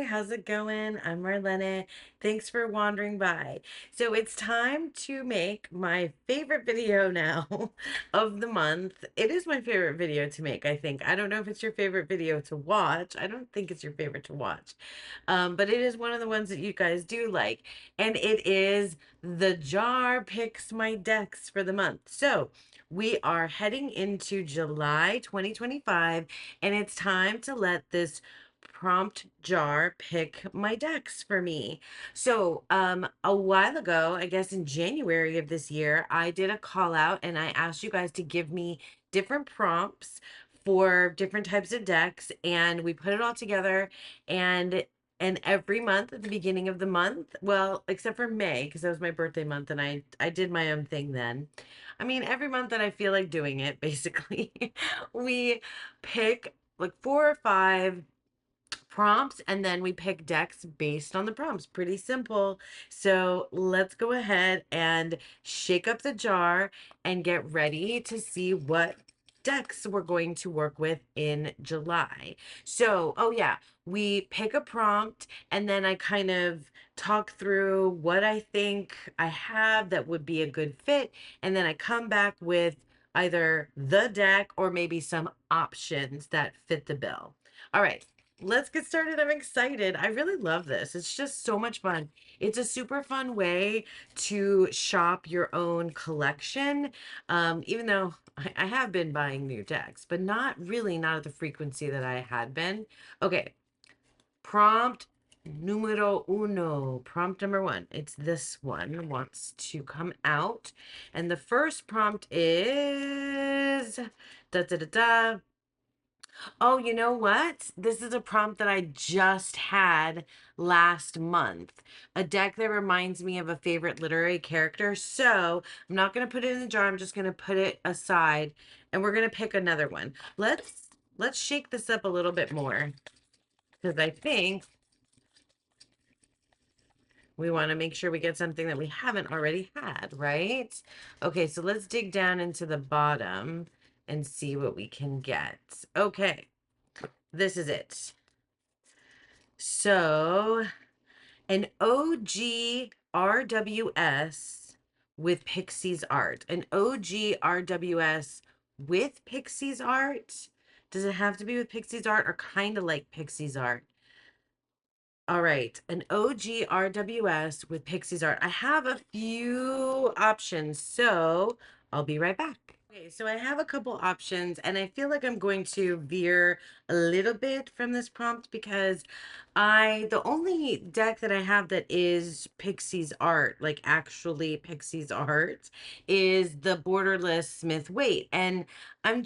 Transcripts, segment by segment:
how's it going? I'm Marlene. Thanks for wandering by. So it's time to make my favorite video now of the month. It is my favorite video to make, I think. I don't know if it's your favorite video to watch. I don't think it's your favorite to watch. But it is one of the ones that you guys do like. And it is the jar picks my decks for the month. So we are heading into July 2025, and it's time to let this prompt jar pick my decks for me. So, a while ago, I guess in January of this year, I did a call out and I asked you guys to give me different prompts for different types of decks, and we put it all together. And every month at the beginning of the month, well, except for May, because that was my birthday month and I did my own thing then. I mean, every month that I feel like doing it, basically, we pick like 4 or 5 prompts and then we pick decks based on the prompts. Pretty simple. So let's go ahead and shake up the jar and get ready to see what decks we're going to work with in July. So, oh yeah, we pick a prompt and then I kind of talk through what I think I have that would be a good fit, and then I come back with either the deck or maybe some options that fit the bill. All right, let's get started. I'm excited. I really love this. It's just so much fun. It's a super fun way to shop your own collection. Even though I have been buying new decks, but not at the frequency that I had been. Okay, prompt numero uno. Prompt number one. It's this one wants to come out. And the first prompt is da da da da. Oh, you know what? This is a prompt that I just had last month. A deck that reminds me of a favorite literary character. So I'm not going to put it in the jar. I'm just going to put it aside and we're going to pick another one. Let's shake this up a little bit more because I think we want to make sure we get something that we haven't already had, right? Okay, so let's dig down into the bottom and see what we can get. Okay. This is it. So, an OG RWS with Pixies art. An OG RWS with Pixies art. Does it have to be with Pixies art or kind of like Pixies art? All right, an OG RWS with Pixies art. I have a few options, so I'll be right back. Okay, so I have a couple options, and I feel like I'm going to veer a little bit from this prompt because the only deck that I have that is Pixies art, like actually Pixies art, is the borderless Smith Waite, and I'm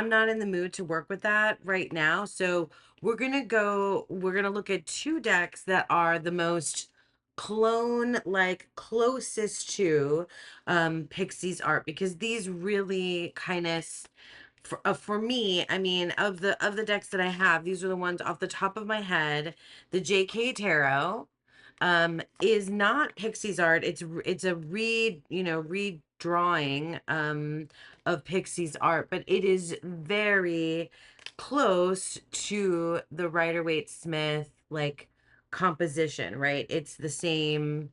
not in the mood to work with that right now, so we're gonna look at 2 decks that are the most clone like closest to Pixies art, because these really kind of for me, I mean, of the decks that I have, these are the ones off the top of my head. The JK Tarot is not Pixies art. It's a redrawing of Pixies art, but it is very close to the Rider-Waite Smith like composition, right? It's the same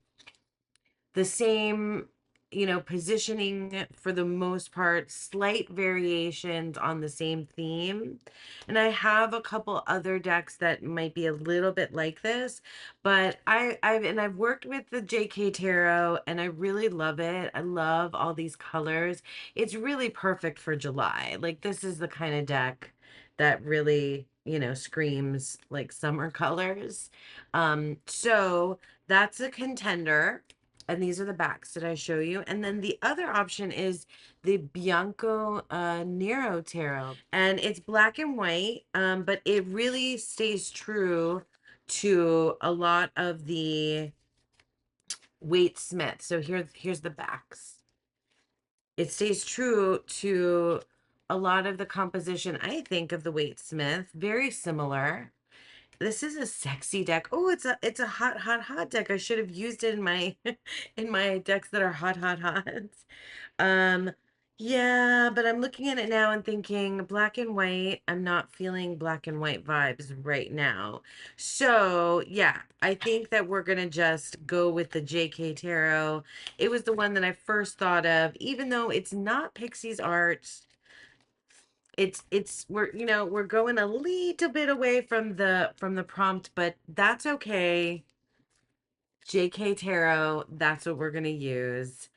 positioning for the most part, slight variations on the same theme. And I have a couple other decks that might be a little bit like this, but I've worked with the JK Tarot and I really love it. I love all these colors. It's really perfect for July. Like, this is the kind of deck that really, screams like summer colors. So that's a contender. And these are the backs that I show you. And then the other option is the Bianco Nero Tarot. And it's black and white, but it really stays true to a lot of the Waite Smith. So here's the backs. It stays true to a lot of the composition, I think, of the Waite Smith. Very similar. This is a sexy deck. Oh, it's a hot, hot, hot deck. I should have used it in my in my decks that are hot, hot, hot. Um, Yeah, but I'm looking at it now and thinking black and white. I'm not feeling black and white vibes right now. So, yeah, I think that we're gonna just go with the JK Tarot. It was the one that I first thought of, even though it's not Pixie's art. It's we're we're going a little bit away from the prompt, but that's okay. JK Tarot, that's what we're going to use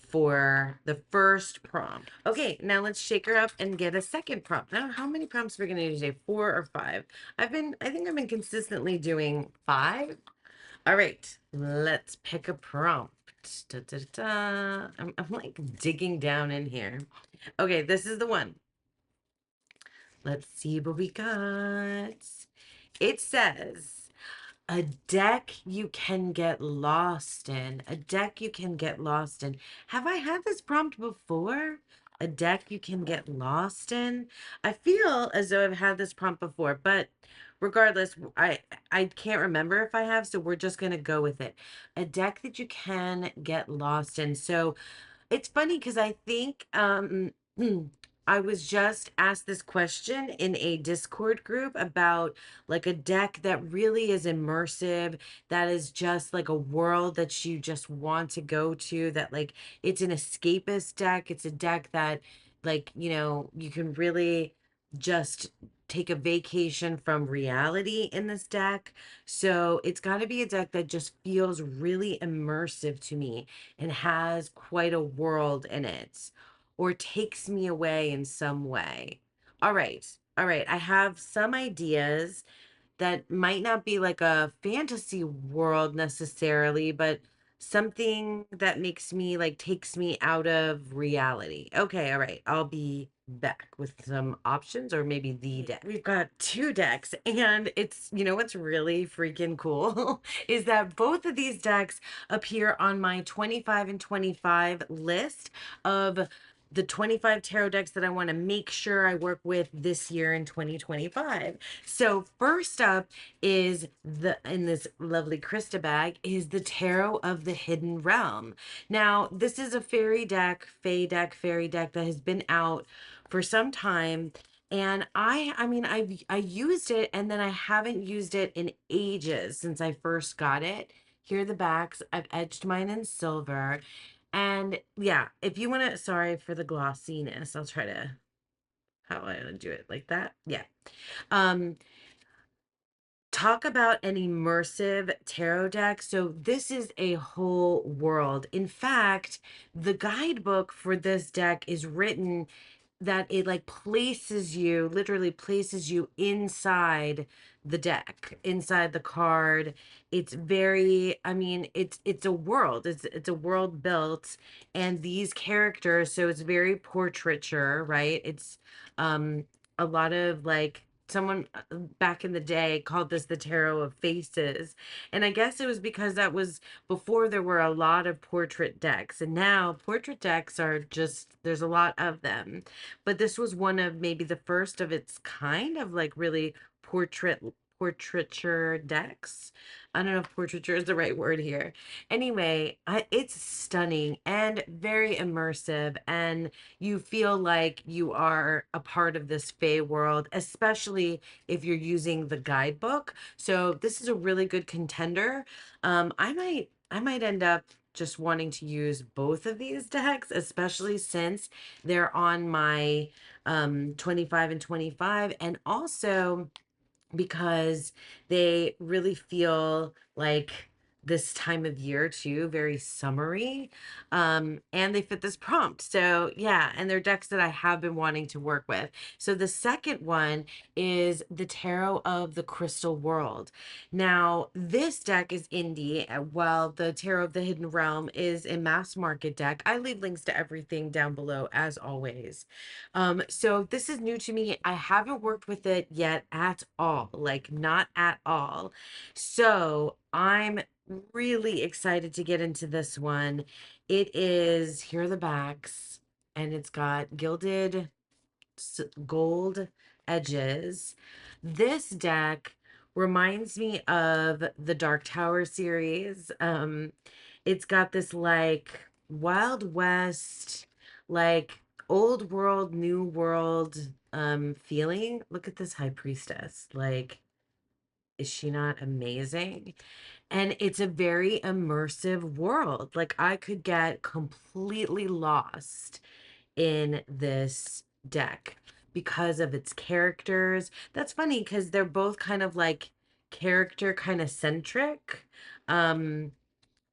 for the first prompt. Okay, now let's shake her up and get a second prompt. Now, how many prompts are we going to do today? 4 or 5? I think I've been consistently doing 5. All right, let's pick a prompt. Da, da, da. I'm like digging down in here. Okay, this is the one. Let's see what we got. It says, a deck you can get lost in. A deck you can get lost in. Have I had this prompt before? A deck you can get lost in? I feel as though I've had this prompt before, but regardless, I can't remember if I have, so we're just gonna go with it. A deck that you can get lost in. So it's funny because I think I was just asked this question in a Discord group about like a deck that really is immersive, that is just like a world that you just want to go to, that like it's an escapist deck. It's a deck that like, you can really just take a vacation from reality in this deck. So it's got to be a deck that just feels really immersive to me and has quite a world in it or takes me away in some way. All right. All right. I have some ideas that might not be like a fantasy world necessarily, but something that makes me like takes me out of reality. Okay, all right. I'll be back with some options or maybe the deck. We've got 2 decks, and it's, what's really freaking cool is that both of these decks appear on my 25 and 25 list of the 25 tarot decks that I want to make sure I work with this year in 2025. So first up is in this lovely Krista bag is the Tarot of the Hidden Realm. Now, this is a fairy deck, fae deck, fairy deck that has been out for some time. And I mean, I used it and then I haven't used it in ages since I first got it. Here are the backs. I've edged mine in silver. And yeah, if you want to, sorry for the glossiness. I'll try to, how do I do it like that? Yeah. Um, Talk about an immersive tarot deck. So this is a whole world. In fact, the guidebook for this deck is written that it like places you, literally places you inside the deck, inside the card. It's very, I mean, it's a world. It's a world built, and these characters, so it's very portraiture, right? It's a lot of like someone back in the day called this the tarot of faces, and I guess it was because that was before there were a lot of portrait decks, and now portrait decks are just, there's a lot of them, but this was one of maybe the first of its kind of like really portraiture decks. I don't know if portraiture is the right word here. Anyway, it's stunning and very immersive, and you feel like you are a part of this fae world, especially if you're using the guidebook. So this is a really good contender. I might end up just wanting to use both of these decks, especially since they're on my 25 and 25, and also because they really feel like this time of year too, very summery, and they fit this prompt. So yeah, and they're decks that I have been wanting to work with. So the second one is the Tarot of the Crystal World. Now this deck is indie, while the Tarot of the Hidden Realm is a mass market deck. I leave links to everything down below as always. So this is new to me. I haven't worked with it yet at all, like not at all. So I'm really excited to get into this one. It is, here are the backs, and it's got gilded gold edges. This deck reminds me of the Dark Tower series. It's got this like Wild West, like old world, new world feeling. Look at this high priestess. Like, is she not amazing? And it's a very immersive world. Like, I could get completely lost in this deck because of its characters. That's funny because they're both kind of like character kind of centric. Um,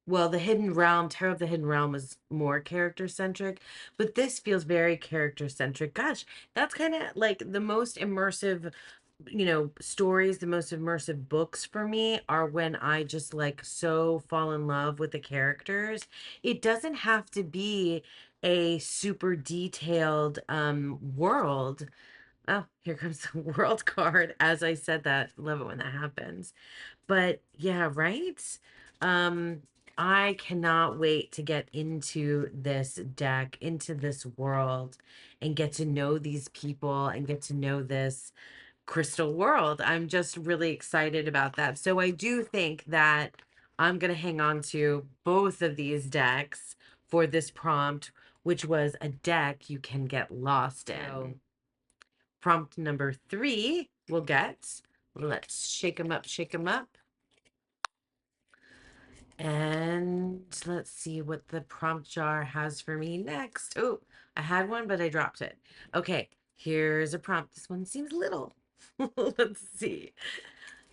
well, the Hidden Realm, Tarot of the Hidden Realm was more character centric, but this feels very character centric. Gosh, that's kind of like the most immersive, stories, the most immersive books for me are when I just like so fall in love with the characters. It doesn't have to be a super detailed world. Oh, here comes the world card. As I said that, love it when that happens. But yeah, right? Um, I cannot wait to get into this deck, into this world, and get to know these people and get to know this crystal world. I'm just really excited about that. So I do think that I'm going to hang on to both of these decks for this prompt, which was a deck you can get lost in. So, prompt number 3 we'll get. Let's shake them up, shake them up. And let's see what the prompt jar has for me next. Oh, I had one, but I dropped it. Okay, here's a prompt. This one seems little. Let's see.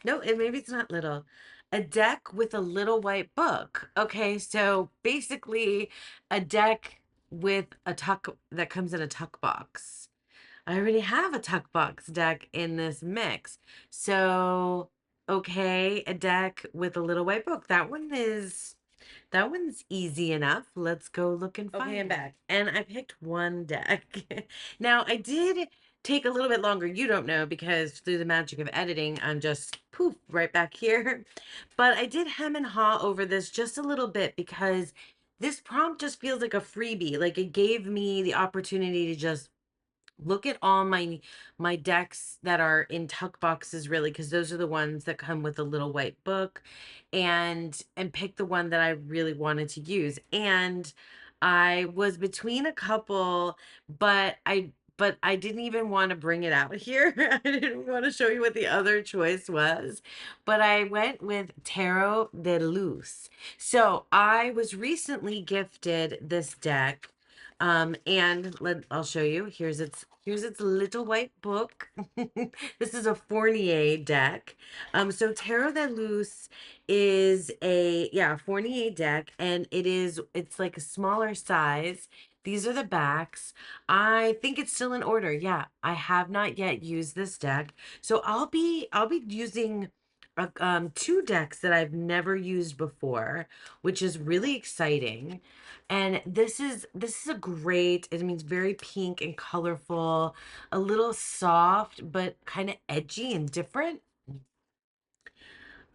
No, and maybe it's not little. A deck with a little white book. Okay, so basically a deck with a tuck that comes in a tuck box. I already have a tuck box deck in this mix. So, okay, a deck with a little white book. That one's easy enough. Let's go look and find. Okay, I'm back. And I picked one deck. Now, I did take a little bit longer. You don't know because through the magic of editing, I'm just poof right back here. But I did hem and haw over this just a little bit because this prompt just feels like a freebie. Like it gave me the opportunity to just look at all my decks that are in tuck boxes, really, because those are the ones that come with a little white book, and pick the one that I really wanted to use. And I was between a couple, but I didn't even want to bring it out here. I didn't want to show you what the other choice was, but I went with Tarot de Luz. So I was recently gifted this deck, I'll show you. Here's its little white book. This is a Fournier deck. So Tarot de Luz is a Fournier deck, and it's like a smaller size. These are the backs. I think it's still in order. Yeah, I have not yet used this deck. So I'll be using two decks that I've never used before, which is really exciting. And this is a great, it means very pink and colorful, a little soft, but kind of edgy and different.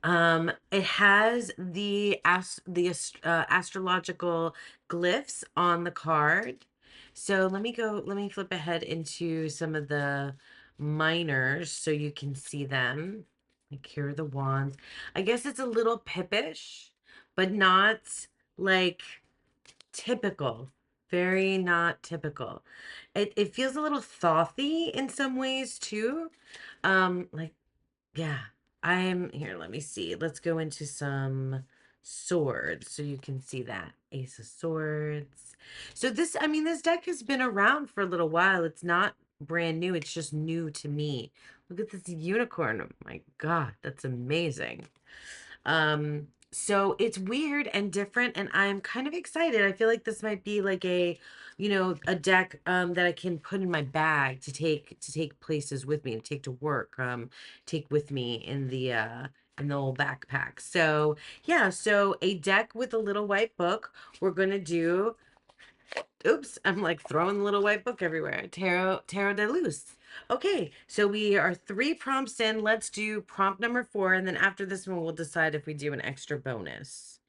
It has the astrological glyphs on the card. So let me flip ahead into some of the minors so you can see them. Like here are the wands. I guess it's a little pippish, but not like typical. Very not typical. It feels a little thothy in some ways too. Like yeah, I'm here. Let me see. Let's go into some swords so you can see that. Ace of Swords. So this deck has been around for a little while. It's not brand new. It's just new to me. Look at this unicorn. Oh my God, that's amazing. So it's weird and different, and I'm kind of excited. I feel like this might be like a deck that I can put in my bag to take places with me, to take to work, take with me in the old backpack. So yeah, so a deck with a little white book. We're gonna do. Oops, I'm like throwing the little white book everywhere. Tarot de Luz. Okay, so we are 3 prompts in. Let's do prompt number 4, and then after this one, we'll decide if we do an extra bonus.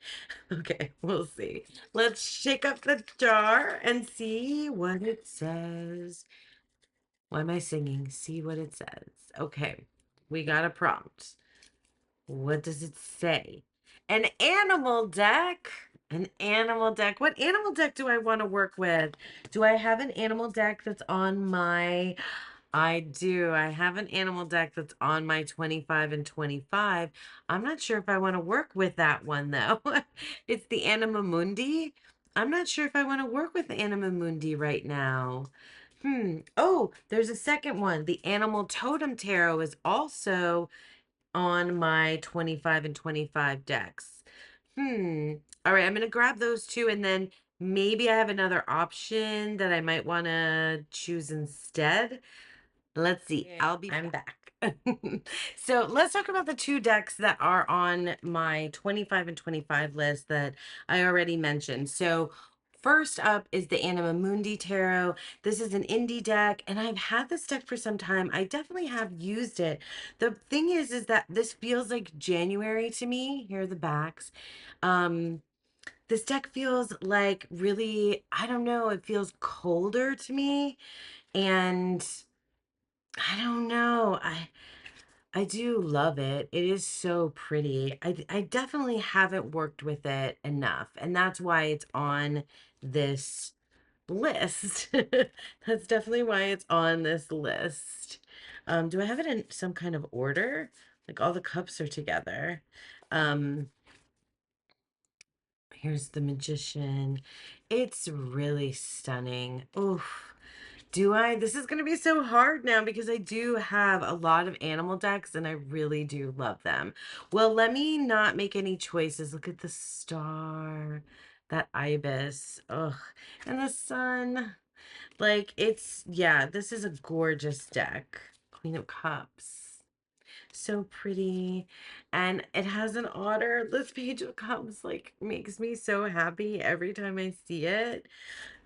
Okay, we'll see. Let's shake up the jar and see what it says. Why am I singing? See what it says. Okay, we got a prompt. What does it say? An animal deck. An animal deck. What animal deck do I want to work with? Do I have an animal deck that's on my... I do. I have an animal deck that's on my 25 and 25. I'm not sure if I want to work with that one though. It's the Anima Mundi. I'm not sure if I want to work with the Anima Mundi right now. Oh, there's a second one. The Animal Totem Tarot is also on my 25 and 25 decks. All right, I'm gonna grab those two, and then maybe I have another option that I might want to choose instead. Let's see. Okay, I'll be I'm back. So let's talk about the two decks that are on my 25 and 25 list that I already mentioned. So first up is the Anima Mundi Tarot. This is an indie deck, and I've had this deck for some time. I definitely have used it. The thing is that this feels like January to me. Here are the backs. Um, this deck feels like really, I don't know, it feels colder to me. And I don't know. I do love it. It is so pretty. I definitely haven't worked with it enough, and that's why it's on this list. That's definitely why it's on this list. Do I have it in some kind of order? Like all the cups are together. Um, Here's the Magician. It's really stunning. Oof. Do I? This is going to be so hard now because I do have a lot of animal decks and I really do love them. Well, let me not make any choices. Look at the star, that ibis. Ugh. And the sun. Like, yeah, this is a gorgeous deck. Queen of Cups. So pretty. And it has an otter. This page of cups like makes me so happy every time I see it.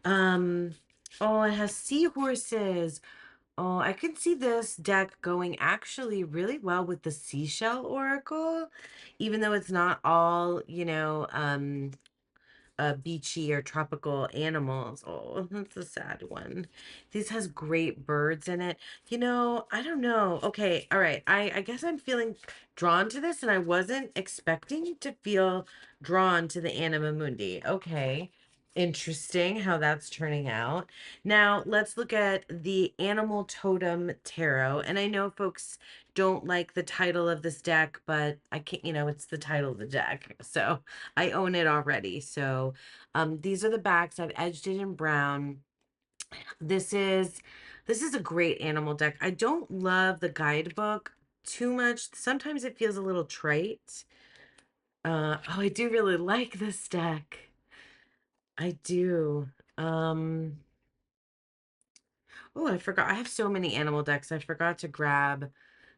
Um, oh, it has seahorses. Oh, I can see this deck going actually really well with the seashell oracle, even though it's not all, beachy or tropical animals. Oh, that's a sad one. This has great birds in it. I don't know. Okay, all right. I guess I'm feeling drawn to this, and I wasn't expecting to feel drawn to the Anima Mundi. Okay. Interesting how that's turning out. Now, let's look at the Animal Totem Tarot. And I know folks don't like the title of this deck, but I can't, it's the title of the deck. So I own it already. So these are the backs. I've edged it in brown. This is this is a great animal deck. I don't love the guidebook too much. Sometimes it feels a little trite. Oh, I do really like this deck. I do. Um, oh, I forgot. I have so many animal decks. I forgot to grab.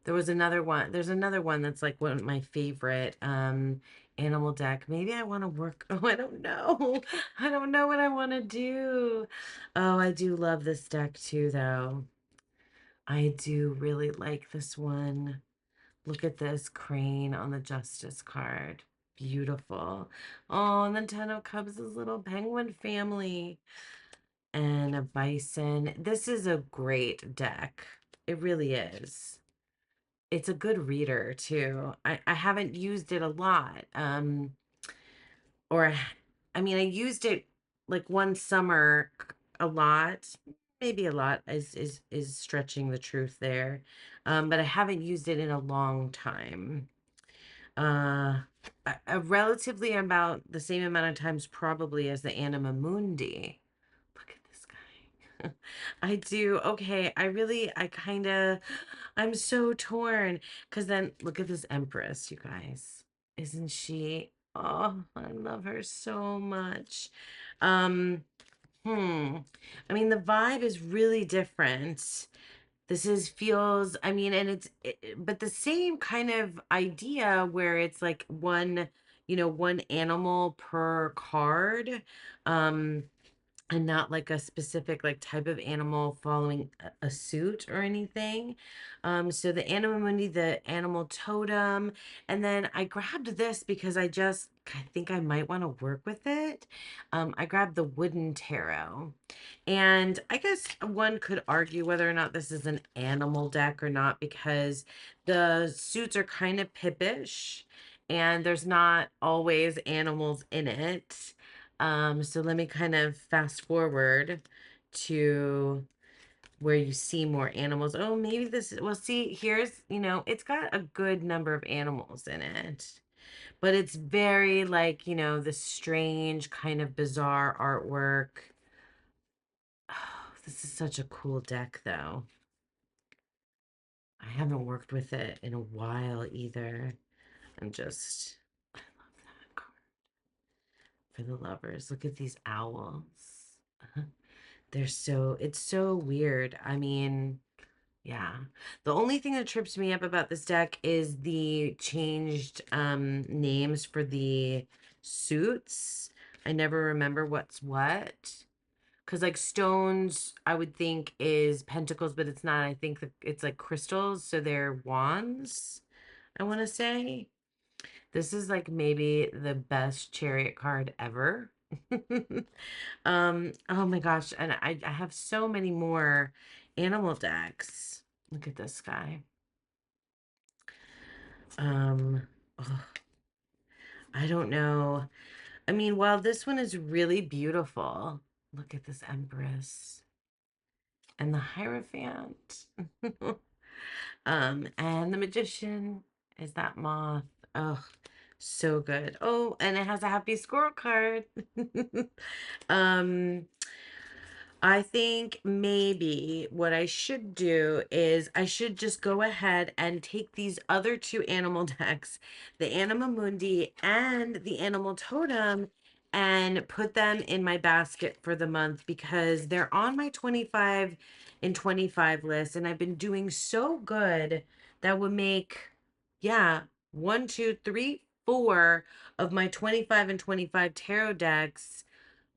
There was another one. There's another one that's like one of my favorite animal deck. Maybe I want to work. Oh, I don't know. I don't know what I want to do. Oh, I do love this deck too, though. I do really like this one. Look at this crane on the Justice card. Beautiful. Oh, and then Ten of Cups' little penguin family and a bison. This is a great deck. It really is. It's a good reader too. I haven't used it a lot. Or I mean I used it like one summer a lot. Maybe a lot is stretching the truth there. But I haven't used it in a long time. Uh a relatively about the same amount of times probably as the Anima Mundi. Look at this guy. I do. Okay, I kind of, I'm so torn. Because then look at this Empress, you guys. Isn't she? Oh, I love her so much. Um, I mean, the vibe is really different. This is feels, I mean, and but the same kind of idea where it's like one animal per card. Um, and not like a specific like type of animal following a suit or anything. So the Anima Mundi, the animal totem, and then I grabbed this because I think I might want to work with it. I grabbed the wooden tarot. And I guess one could argue whether or not this is an animal deck or not because the suits are kind of pippish and there's not always animals in it. So let me kind of fast forward to where you see more animals. Oh, maybe this is, well, see, here's, it's got a good number of animals in it, but it's very like, the strange kind of bizarre artwork. Oh, this is such a cool deck, though. I haven't worked with it in a while either. I'm just, I love that card. For the lovers, look at these owls. It's so weird. I mean, yeah. The only thing that trips me up about this deck is the changed names for the suits. I never remember what's what. Because like stones, I would think is pentacles, but it's not. I think that it's like crystals, so they're wands, I want to say. This is like maybe the best chariot card ever. Oh my gosh, and I have so many more animal decks. Look at this guy. Um, oh, I don't know. I mean, while this one is really beautiful, look at this Empress and the Hierophant. And the Magician is that moth. Oh, so good. Oh, and it has a happy squirrel card. um, I think maybe what I should do is I should just go ahead and take these other two animal decks, the Anima Mundi and the Animal Totem, and put them in my basket for the month because they're on my 25 in 25 list. And I've been doing so good that would make, yeah, one, two, three, four of my 25 and 25 tarot decks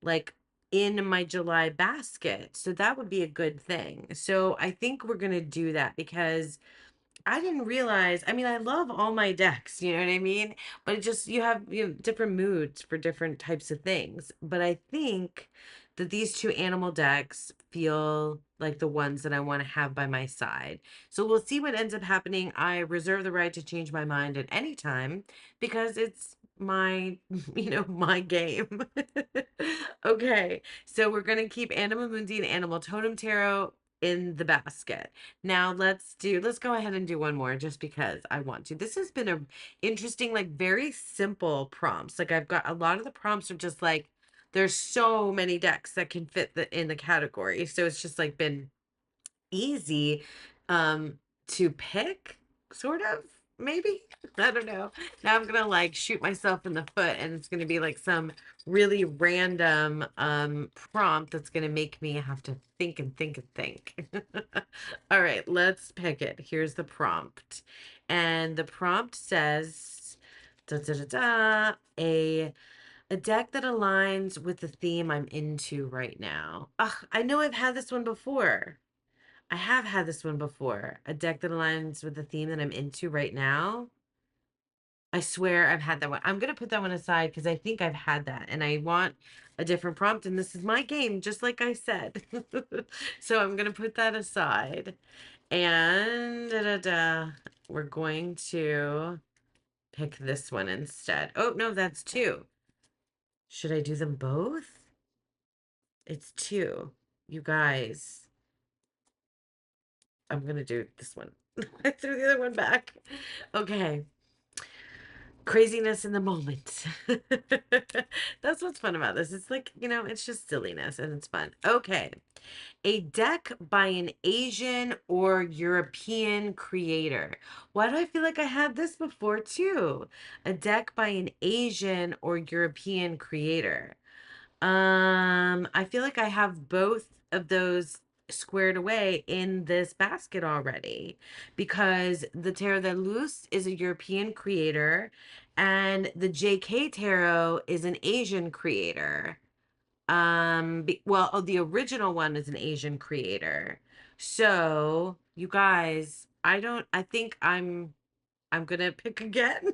like in my July basket. So that would be a good thing. So I think we're going to do that because I didn't realize. I mean, I love all my decks, you know what I mean? But it just, you have different moods for different types of things. But I think that these two animal decks feel like the ones that I want to have by my side. So we'll see what ends up happening. I reserve the right to change my mind at any time because it's my, my game. Okay, so we're going to keep Anima Mundi and Animal Totem Tarot in the basket. Now let's go ahead and do one more just because I want to. This has been a interesting, like very simple prompts. Like I've got a lot of the prompts are just like there's so many decks that can fit in the category. So it's just like been easy to pick, sort of, maybe. I don't know. Now I'm gonna like shoot myself in the foot and it's gonna be like some really random prompt that's gonna make me have to think and think and think. All right, let's pick it. Here's the prompt. And the prompt says da da da da a deck that aligns with the theme I'm into right now. Ugh, I know I've had this one before. I have had this one before. A deck that aligns with the theme that I'm into right now. I swear I've had that one. I'm going to put that one aside because I think I've had that and I want a different prompt. And this is my game, just like I said. So I'm going to put that aside. And we're going to pick this one instead. Oh, no, that's two. Should I do them both? It's two. You guys. I'm going to do this one. I threw the other one back. Okay. Craziness in the moment. That's what's fun about this. It's like, it's just silliness and it's fun. Okay. A deck by an Asian or European creator. Why do I feel like I had this before too? A deck by an Asian or European creator. I feel like I have both of those squared away in this basket already because the Tarot de Luz is a European creator and the JK Tarot is an Asian creator. The original one is an Asian creator. So, you guys, I think I'm gonna pick again.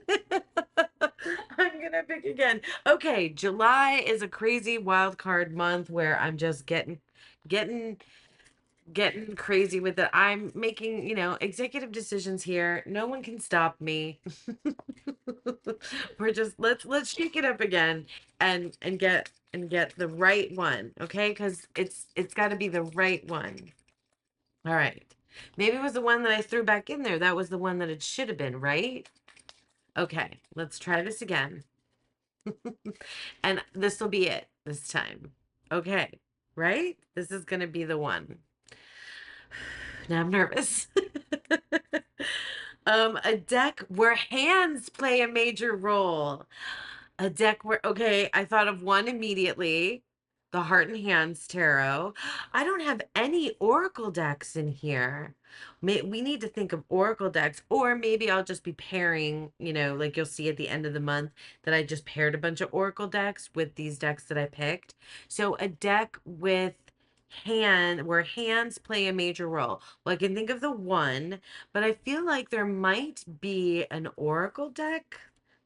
I'm gonna pick again. Okay, July is a crazy wild card month where I'm just getting getting crazy with it. I'm making, executive decisions here. No one can stop me. We're just let's shake it up again and get and get the right one, okay? Because it's got to be the right one. All right. Maybe it was the one that I threw back in there. That was the one that it should have been, right? Okay, let's try this again. And this will be it this time. Okay, right? This is going to be the one. Now I'm nervous. A deck where hands play a major role. A deck where, okay, I thought of one immediately. The Heart and Hands Tarot. I don't have any Oracle decks in here. We need to think of Oracle decks, or maybe I'll just be pairing, like you'll see at the end of the month that I just paired a bunch of Oracle decks with these decks that I picked. So a deck with where hands play a major role. Well, I can think of the one, but I feel like there might be an Oracle deck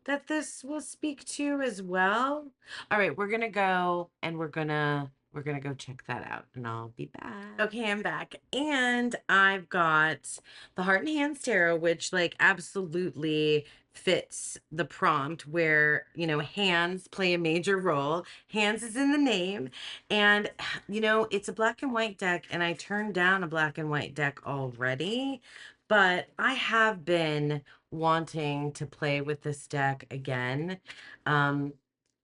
that this will speak to as well. All right, we're gonna go and we're gonna go check that out, and I'll be back. Okay, I'm back, and I've got the Heart and Hands Tarot, which like absolutely fits the prompt where hands play a major role. Hands is in the name, and it's a black and white deck, and I turned down a black and white deck already, but I have been wanting to play with this deck again. Um,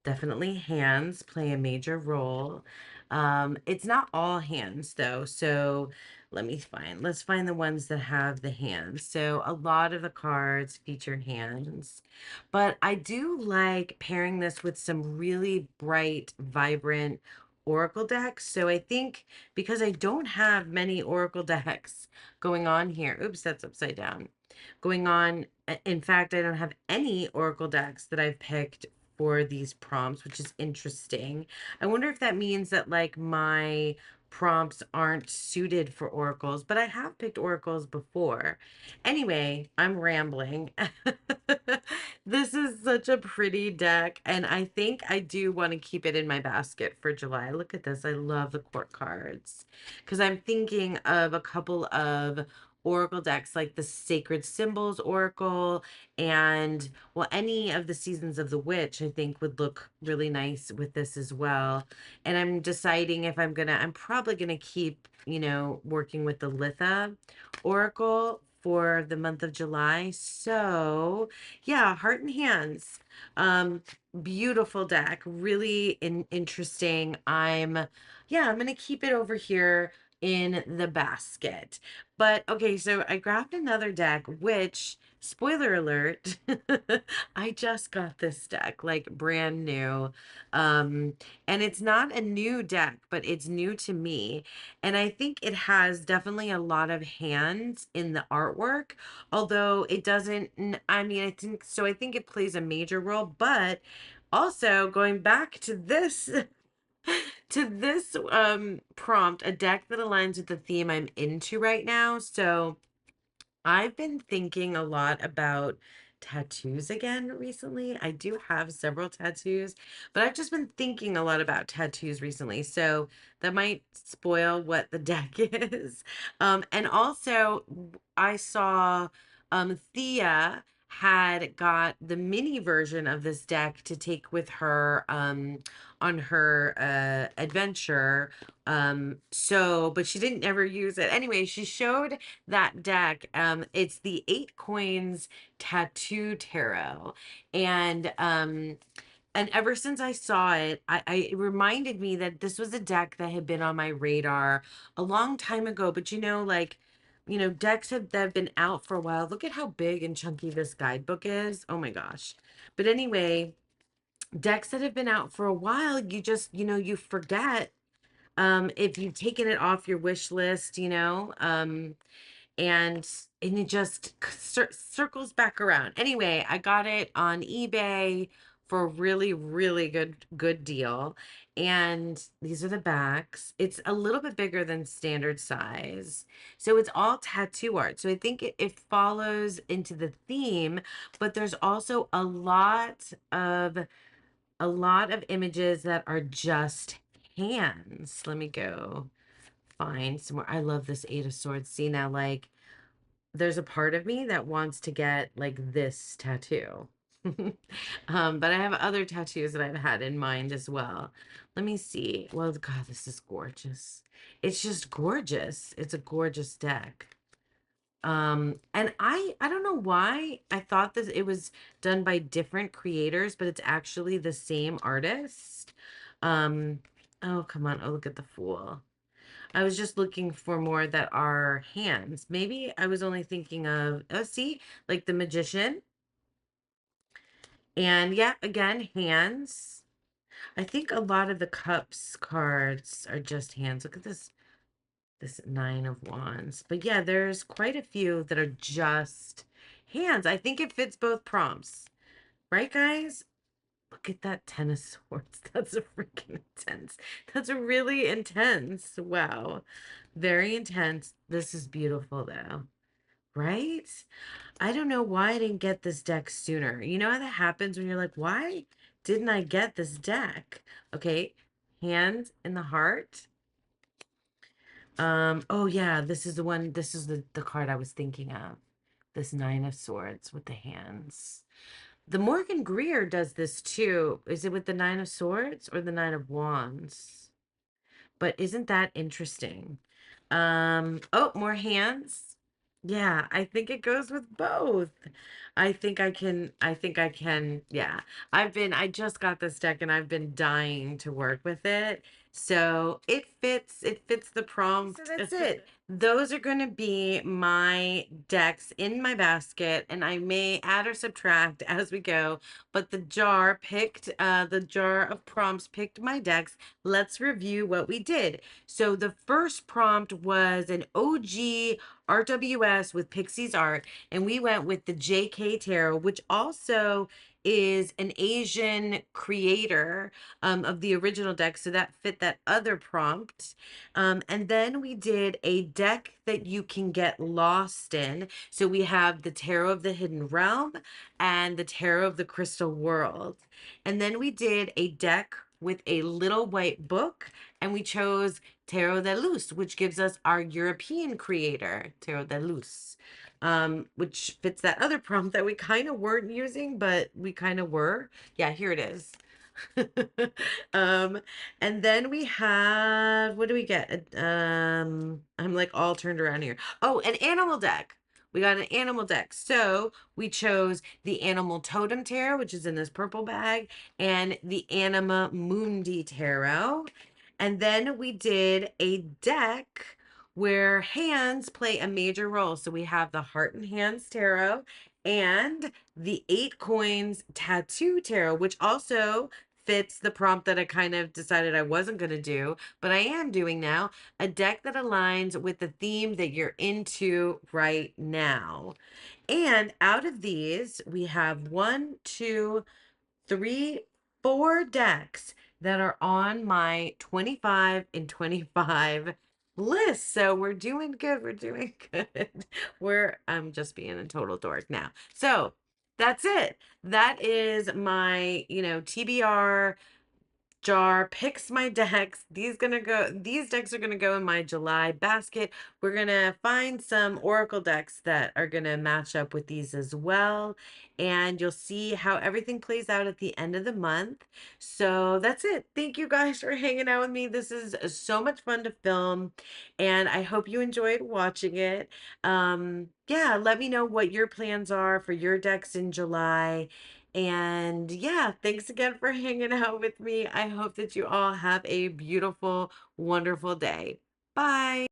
Definitely hands play a major role. It's not all hands though, so let's find the ones that have the hands. So a lot of the cards feature hands, but I do like pairing this with some really bright, vibrant Oracle decks. So I think because I don't have many Oracle decks going on here, oops, that's upside down, going on. In fact, I don't have any Oracle decks that I've picked for these prompts, which is interesting. I wonder if that means that like my prompts aren't suited for oracles, but I have picked oracles before. Anyway, I'm rambling. This is such a pretty deck, and I think I do want to keep it in my basket for July. Look at this. I love the court cards because I'm thinking of a couple of oracle decks like the Sacred Symbols Oracle and well, any of the Seasons of the Witch, I think would look really nice with this as well. And I'm deciding if I'm probably gonna keep, working with the Litha Oracle for the month of July. So yeah, Heart and Hands. Um, Beautiful deck, really interesting. I'm gonna keep it over here in the basket. But okay, so I grabbed another deck, which, spoiler alert, I just got this deck, like brand new. Um, and it's not a new deck, but it's new to me. And I think it has definitely a lot of hands in the artwork, although it doesn't, I mean, I think it plays a major role, but also going back to this prompt, a deck that aligns with the theme I'm into right now. So I've been thinking a lot about tattoos again recently. I do have several tattoos, but I've just been thinking a lot about tattoos recently. So that might spoil what the deck is. And also I saw Thea had got the mini version of this deck to take with her on her adventure. But she didn't ever use it. Anyway, she showed that deck. It's the Eight Coins Tattoo Tarot. And ever since I saw it, it reminded me that this was a deck that had been on my radar a long time ago. But decks that have been out for a while. Look at how big and chunky this guidebook is. Oh my gosh. But anyway, decks that have been out for a while, you just, you forget if you've taken it off your wish list, and it just circles back around. Anyway, I got it on eBay for a really, really good deal. And these are the backs. It's a little bit bigger than standard size. So it's all tattoo art. So I think it follows into the theme, but there's also a lot of images that are just hands. Let me go find some more. I love this Eight of Swords. See now, like there's a part of me that wants to get like this tattoo. But I have other tattoos that I've had in mind as well. Let me see. Well, God, this is gorgeous. It's just gorgeous. It's a gorgeous deck. And I don't know why I thought that it was done by different creators, but it's actually the same artist. Um, oh, come on. Oh, look at the Fool. I was just looking for more that are hands. Maybe I was only thinking of, oh, see, like the Magician. And yeah, again, hands. I think a lot of the cups cards are just hands. Look at this Nine of Wands. But yeah, there's quite a few that are just hands. I think it fits both prompts. Right, guys? Look at that Ten of Swords. That's a freaking intense. That's a really intense. Wow. Very intense. This is beautiful though. Right? I don't know why I didn't get this deck sooner. You know how that happens when you're like, why didn't I get this deck? Okay, hand in the heart. Oh yeah, this is the one, this is the card I was thinking of. This Nine of Swords with the hands. The Morgan Greer does this too. Is it with the Nine of Swords or the Nine of Wands? But isn't that interesting? Oh, more hands. Yeah, I think it goes with both. Yeah. I just got this deck and I've been dying to work with it. So it fits the prompt. So that's it. Those are going to be my decks in my basket, and I may add or subtract as we go. But the jar of prompts picked my decks. Let's review what we did. So the first prompt was an OG RWS with Pixie's art, and we went with the JK Tarot, which also is an Asian creator of the original deck, so that fit that other prompt. And then we did a deck that you can get lost in. So we have the Tarot of the Hidden Realm and the Tarot of the Crystal World. And then we did a deck with a little white book, and we chose Tarot de Luz, which gives us our European creator, Tarot de Luz, which fits that other prompt that we kind of weren't using, but we kind of were. Yeah, here it is. um, and then we have, what do we get? I'm like all turned around here. Oh, an animal deck. We got an animal deck. So we chose the Animal Totem Tarot, which is in this purple bag, and the Anima Mundi Tarot. And then we did a deck where hands play a major role. So we have the Heart and Hands Tarot and the Eight Coins Tattoo Tarot, which also fits the prompt that I kind of decided I wasn't going to do, but I am doing now. A deck that aligns with the theme that you're into right now. And out of these, we have one, two, three, four decks that are on my 25 and 25 list. So we're doing good. We're doing good. I'm just being a total dork now. So that's it. That is my, TBR jar picks my decks. These decks are gonna go in my July basket. We're gonna find some Oracle decks that are gonna match up with these as well, and you'll see how everything plays out at the end of the month. So that's it. Thank you guys for hanging out with me. This is so much fun to film, and I hope you enjoyed watching it. Yeah, let me know what your plans are for your decks in July. And yeah, thanks again for hanging out with me. I hope that you all have a beautiful, wonderful day. Bye.